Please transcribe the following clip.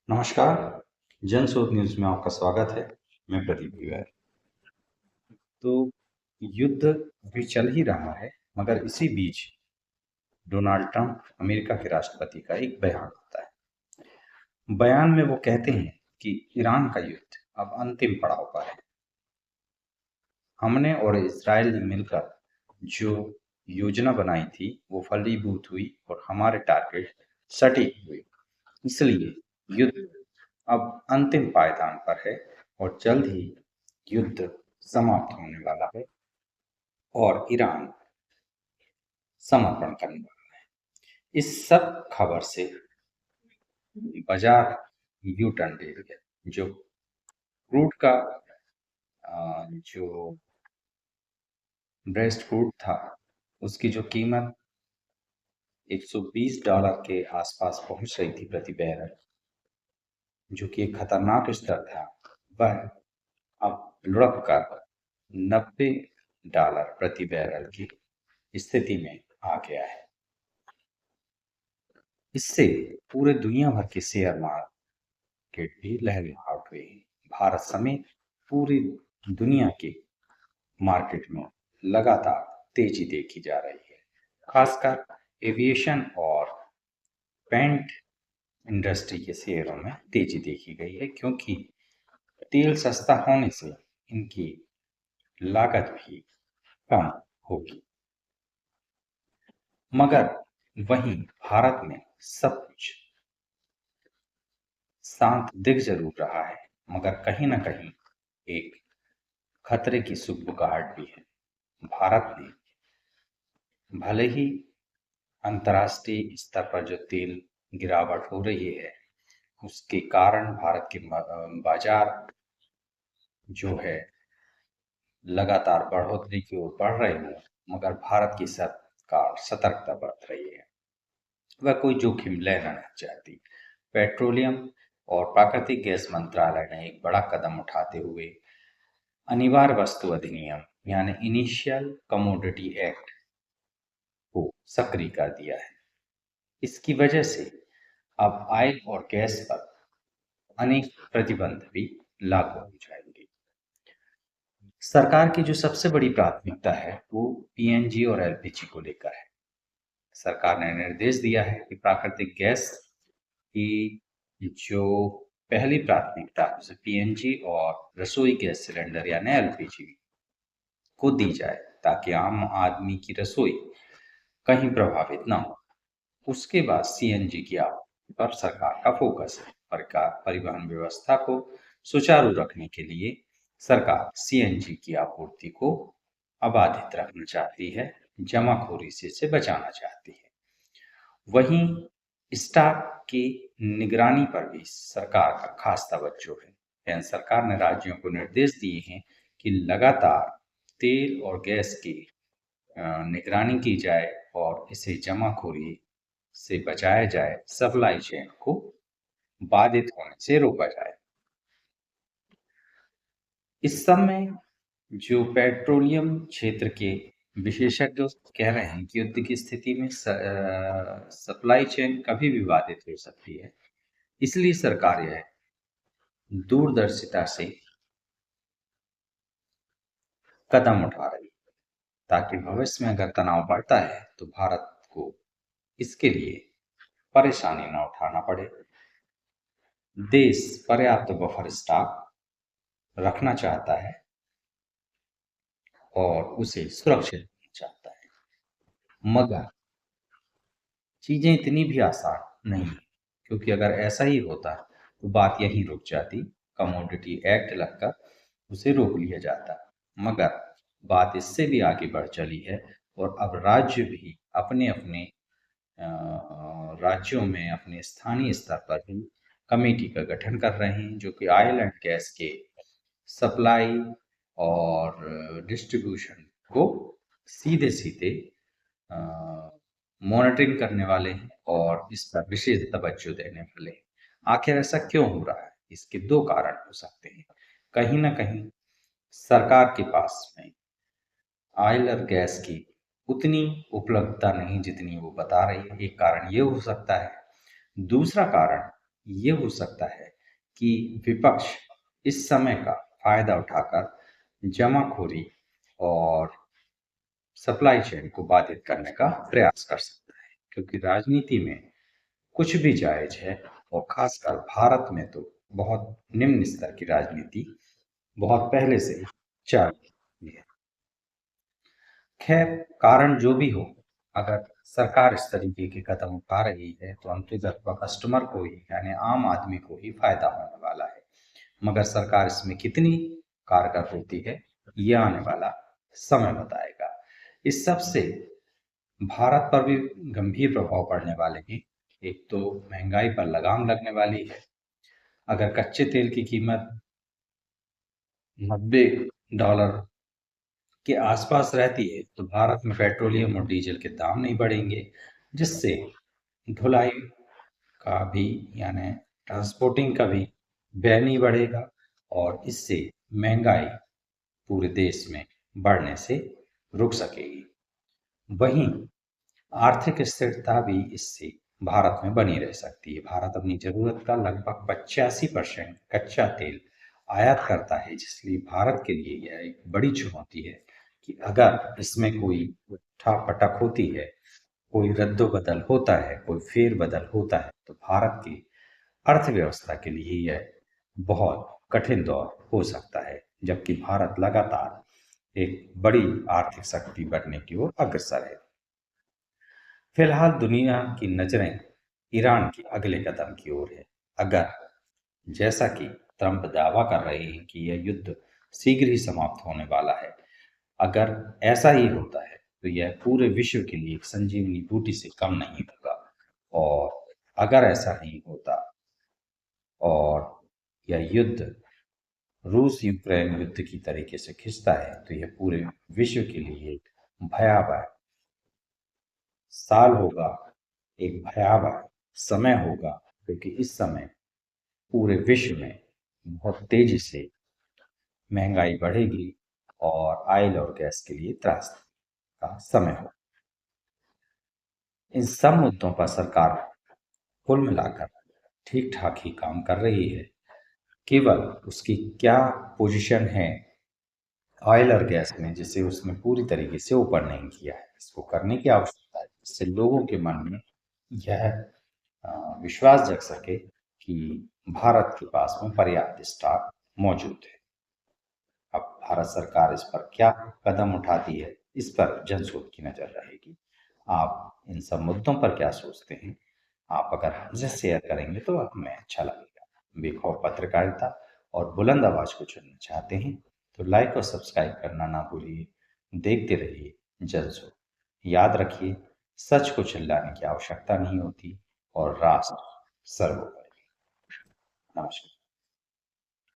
नमस्कार, जनस्रोत न्यूज़ में आपका स्वागत है। मैं प्रदीप विवैर। तो युद्ध भी चल ही रहा है, मगर इसी बीच डोनाल्ड ट्रंप अमेरिका के राष्ट्रपति का एक बयान आता है। बयान में वो कहते हैं कि ईरान का युद्ध अब अंतिम पड़ाव पर है। हमने और इजराइल ने मिलकर जो योजना बनाई थी, वो फलीभूत हुई और हमारे टारगेट सटीक हुए। इसलिए युद्ध अब अंतिम पायदान पर है और जल्द ही युद्ध समाप्त होने वाला है और ईरान समर्पण करने वाला है। इस सब खबर से बाजार यू टर्न ले गया। जो क्रूड का जो ब्रेस्ट क्रूड था, उसकी जो कीमत $120 के आसपास पहुंच रही थी प्रति बैरल, जो कि एक खतरनाक स्तर था, वह अब लुढ़क कर $90 प्रति बैरल की स्थिति में आ गया है। इससे पूरे दुनिया भर के शेयर मार्केट भी लहलहा उठे। भारत समेत पूरी दुनिया के मार्केट में लगातार तेजी देखी जा रही है। खासकर एविएशन और पेंट इंडस्ट्री के शेयरों में तेजी देखी गई है, क्योंकि तेल सस्ता होने से इनकी लागत भी कम होगी। मगर वहीं भारत में सब कुछ शांत दिख जरूर रहा है, मगर कहीं न कहीं एक खतरे की सुगबुगाहट भी है। भारत ने भले ही अंतर्राष्ट्रीय स्तर पर जो तेल गिरावट हो रही है, उसके कारण भारत के बाजार जो है लगातार बढ़ोतरी की ओर बढ़ रहे हैं, मगर भारत की सरकार सतर्कता बरत रही है। वह कोई जोखिम लेना नहीं चाहती। पेट्रोलियम और प्राकृतिक गैस मंत्रालय ने एक बड़ा कदम उठाते हुए अनिवार्य वस्तु अधिनियम यानी इनिशियल कमोडिटी एक्ट को सक्रिय कर दिया है। इसकी वजह से अब ऑयल और गैस पर अनेक प्रतिबंध भी लागू हो जाएंगे। सरकार की जो सबसे बड़ी प्राथमिकता है, वो पीएनजी और एलपीजी को लेकर है। सरकार ने निर्देश दिया है कि प्राकृतिक गैस की जो पहली प्राथमिकता उसे पीएनजी और रसोई गैस सिलेंडर यानी एलपीजी को दी जाए, ताकि आम आदमी की रसोई कहीं प्रभावित ना हो। उसके बाद सीएनजी की आपूर्ति पर सरकार का फोकस है। परिवहन व्यवस्था को सुचारू रखने के लिए सरकार सीएनजी की आपूर्ति को अबाधित रखना चाहती है, जमाखोरी से इसे बचाना चाहती है। वहीं स्टॉक की निगरानी पर भी सरकार का खास तवज्जो है। केंद्र सरकार ने राज्यों को निर्देश दिए हैं कि लगातार तेल और गैस की निगरानी की जाए और इसे जमाखोरी से बचाया जाए, सप्लाई चेन को बाधित होने से रोका जाए। इस समय जो पेट्रोलियम क्षेत्र के विशेषज्ञ कह रहे हैं कि युद्ध की स्थिति में सप्लाई चेन कभी भी बाधित हो सकती है, इसलिए सरकार यह दूरदर्शिता से कदम उठा रही है, ताकि भविष्य में अगर तनाव बढ़ता है तो भारत को इसके लिए परेशानी न उठाना पड़े। देश पर्याप्त बफर स्टॉक रखना चाहता है और उसे सुरक्षित रखना चाहता है, मगर चीजें इतनी भी आसान नहीं है, क्योंकि अगर ऐसा ही होता तो बात यहीं रुक जाती, कमोडिटी एक्ट लगकर उसे रोक लिया जाता। मगर बात इससे भी आगे बढ़ चली है और अब राज्य भी अपने अपने राज्यों में अपने स्थानीय स्तर पर भी कमेटी का गठन कर रहे हैं, जो कि ऑयल एंड गैस के सप्लाई और डिस्ट्रीब्यूशन को सीधे सीधे मॉनिटरिंग करने वाले हैं और इस पर विशेष तवज्जो देने वाले हैं। आखिर ऐसा क्यों हो रहा है? इसके दो कारण हो सकते हैं। कहीं ना कहीं सरकार के पास में ऑयल और गैस की उतनी उपलब्धता नहीं जितनी वो बता रही है, एक कारण ये हो सकता है। दूसरा कारण ये हो सकता है कि विपक्ष इस समय का फायदा उठाकर जमाखोरी और सप्लाई चेन को बाधित करने का प्रयास कर सकता है, क्योंकि राजनीति में कुछ भी जायज है। और खासकर भारत में तो बहुत निम्न स्तर की राजनीति बहुत पहले से ही चल रही है। खैर, कारण जो भी हो, अगर सरकार इस तरीके के कदम उठा रही है तो अंततः वह कस्टमर को ही, यानी आम आदमी को ही फायदा होने वाला है। मगर सरकार इसमें कितनी कारगर होती है, ये आने वाला समय बताएगा। इस सब से भारत पर भी गंभीर प्रभाव पड़ने वाले हैं। एक तो महंगाई पर लगाम लगने वाली है। अगर कच्चे तेल की कीमत $90 के आसपास रहती है तो भारत में पेट्रोलियम और डीजल के दाम नहीं बढ़ेंगे, जिससे ढुलाई का भी, यानी ट्रांसपोर्टिंग का भी व्यय नहीं बढ़ेगा और इससे महंगाई पूरे देश में बढ़ने से रुक सकेगी। वहीं आर्थिक स्थिरता भी इससे भारत में बनी रह सकती है। भारत अपनी जरूरत का लगभग 85% कच्चा तेल आयात करता है, जिसलिए भारत के लिए यह एक बड़ी चुनौती है कि अगर इसमें कोई उठापटक होती है, कोई रद्दोबदल होता है, कोई फेरबदल होता है, तो भारत की अर्थव्यवस्था के लिए यह बहुत कठिन दौर हो सकता है, जबकि भारत लगातार एक बड़ी आर्थिक शक्ति बनने की ओर अग्रसर है। फिलहाल दुनिया की नजरें ईरान के अगले कदम की ओर है। अगर, जैसा कि ट्रंप दावा कर रहे हैं कि यह युद्ध शीघ्र ही समाप्त होने वाला है, अगर ऐसा ही होता है तो यह पूरे विश्व के लिए एक संजीवनी बूटी से कम नहीं होगा। और अगर ऐसा नहीं होता और यह युद्ध रूस यूक्रेन युद्ध की तरीके से खिंचता है तो यह पूरे विश्व के लिए एक भयावह साल होगा, एक भयावह समय होगा, क्योंकि इस समय पूरे विश्व में बहुत तेजी से महंगाई बढ़ेगी और ऑयल और गैस के लिए त्रासदी का समय हो। इन सब मुद्दों पर सरकार कुल मिलाकर ठीक ठाक ही काम कर रही है। केवल उसकी क्या पोजीशन है ऑयल और गैस में, जिसे उसने पूरी तरीके से ऊपर नहीं किया है, इसको करने की आवश्यकता है, जिससे लोगों के मन में यह विश्वास जग सके कि भारत के पास में पर्याप्त स्टॉक मौजूद है। अब भारत सरकार इस पर क्या कदम उठाती है, इस पर जनशोध की नजर रहेगी। आप इन सब मुद्दों पर क्या सोचते हैं? आप अगर हमसे शेयर करेंगे तो हमें अच्छा लगेगा। बेखौफ पत्रकारिता और बुलंद आवाज को चुनना चाहते हैं तो लाइक और सब्सक्राइब करना ना भूलिए। देखते रहिए जनशोध। याद रखिए, सच को चिल्लाने की आवश्यकता नहीं होती और राष्ट्र सर्वोपरि। नमस्कार।